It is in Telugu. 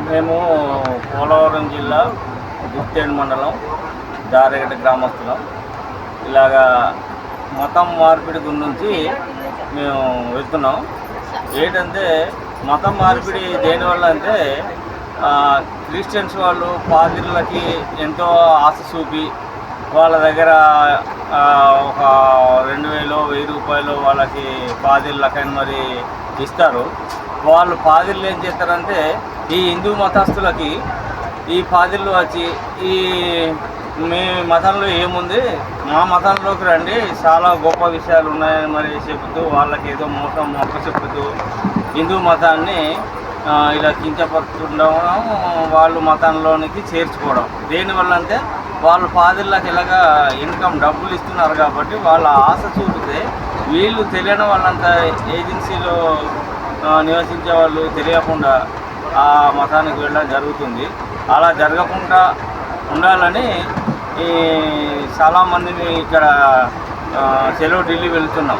మేము పోలవరం జిల్లా గుత్తేడు మండలం జారగడ్డ గ్రామస్తులం. ఇలాగా మతం మార్పిడి గురించి మేము వెళ్తున్నాం. ఏంటంటే మతం మార్పిడి దేనివల్ల అంటే క్రిస్టియన్స్ వాళ్ళు పాదిర్లకి ఎంతో ఆశ చూపి వాళ్ళ దగ్గర ఒక 2000-1000 రూపాయలు వాళ్ళకి పాదిర్లకని మరి ఇస్తారు. వాళ్ళు పాదిర్లు ఏం చేస్తారంటే ఈ హిందూ మతస్థులకి ఈ పాదిర్లు వచ్చి ఈ మీ మతంలో ఏముంది, మా మతంలోకి రండి, చాలా గొప్ప విషయాలు ఉన్నాయని మరి చెబుతూ వాళ్ళకి ఏదో మొక్క చెబుతూ హిందూ మతాన్ని ఇలా కించపరుస్తుండడం, వాళ్ళు మతంలోనికి చేర్చుకోవడం. దేనివల్ల అంటే వాళ్ళు పాదిర్లకు ఇలాగా ఇన్కమ్ డబ్బులు ఇస్తున్నారు కాబట్టి వాళ్ళ ఆశ చూపితే వీళ్ళు తెలియని వాళ్ళంతా ఏజెన్సీలో నివసించే వాళ్ళు తెలియకుండా ఆ మతానికి వెళ్ళడం జరుగుతుంది. అలా జరగకుండా ఉండాలని చాలామందిని ఇక్కడ సెలవు ఢిల్లీ వెళ్తున్నాం.